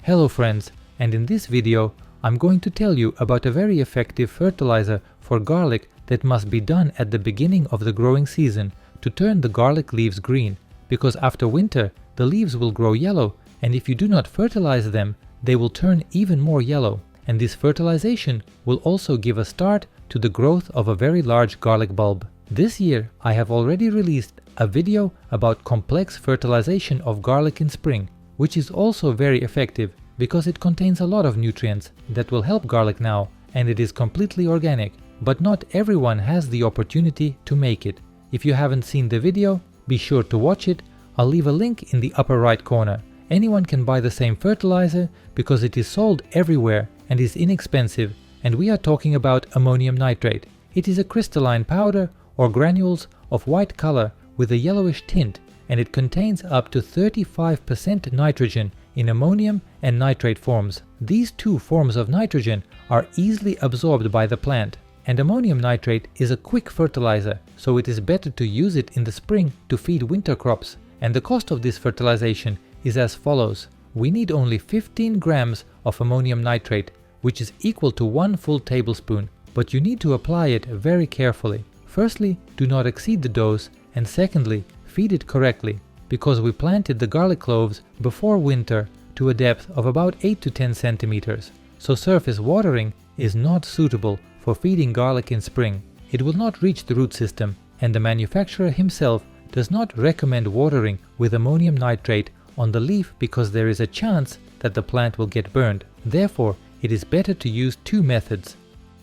Hello friends, and in this video I'm going to tell you about a very effective fertilizer for garlic that must be done at the beginning of the growing season to turn the garlic leaves green, because after winter the leaves will grow yellow, and if you do not fertilize them they will turn even more yellow, and this fertilization will also give a start to the growth of a very large garlic bulb. This year I have already released a video about complex fertilization of garlic in spring, which is also very effective because it contains a lot of nutrients that will help garlic now, and it is completely organic, but not everyone has the opportunity to make it. If you haven't seen the video, be sure to watch it. I'll leave a link in the upper right corner. Anyone can buy the same fertilizer because it is sold everywhere and is inexpensive, and we are talking about ammonium nitrate. It is a crystalline powder or granules of white color with a yellowish tint, and it contains up to 35% nitrogen in ammonium and nitrate forms. These two forms of nitrogen are easily absorbed by the plant, and ammonium nitrate is a quick fertilizer, so it is better to use it in the spring to feed winter crops. And the cost of this fertilization is as follows. We need only 15 grams of ammonium nitrate, which is equal to 1 full tablespoon, but you need to apply it very carefully. Firstly, do not exceed the dose, and secondly, feed it correctly, because we planted the garlic cloves before winter to a depth of about 8 to 10 centimeters, so surface watering is not suitable for feeding garlic in spring. It will not reach the root system, and the manufacturer himself does not recommend watering with ammonium nitrate on the leaf because there is a chance that the plant will get burned. Therefore, it is better to use two methods.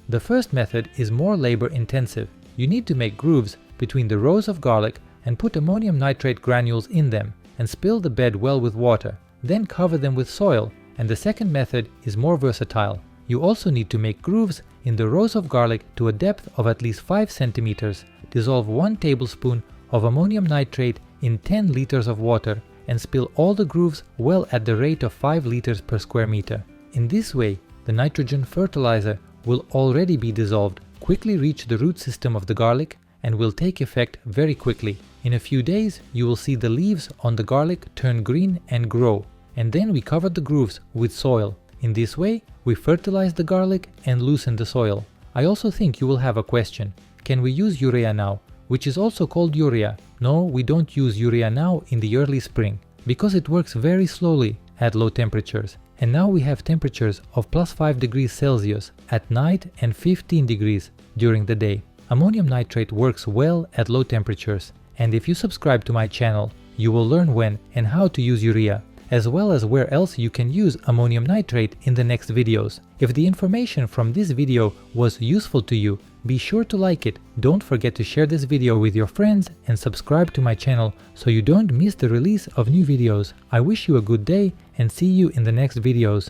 The first method is more labor intensive. You need to make grooves between the rows of garlic and put ammonium nitrate granules in them and spill the bed well with water, then cover them with soil, and the second method is more versatile. You also need to make grooves in the rows of garlic to a depth of at least 5 centimeters, dissolve 1 tablespoon of ammonium nitrate in 10 liters of water and spill all the grooves well at the rate of 5 liters per square meter. In this way, the nitrogen fertilizer will already be dissolved, quickly reach the root system of the garlic, and will take effect very quickly. In a few days you will see the leaves on the garlic turn green and grow, and then we covered the grooves with soil. In this way we fertilize the garlic and loosen the soil. I also think you will have a question: can we use urea now, which is also called urea? No, we don't use urea now in the early spring, because it works very slowly at low temperatures. And now we have temperatures of +5 degrees Celsius at night and 15 degrees during the day. Ammonium nitrate works well at low temperatures, and if you subscribe to my channel, you will learn when and how to use urea, as well as where else you can use ammonium nitrate in the next videos. If the information from this video was useful to you, be sure to like it. Don't forget to share this video with your friends and subscribe to my channel so you don't miss the release of new videos. I wish you a good day and see you in the next videos.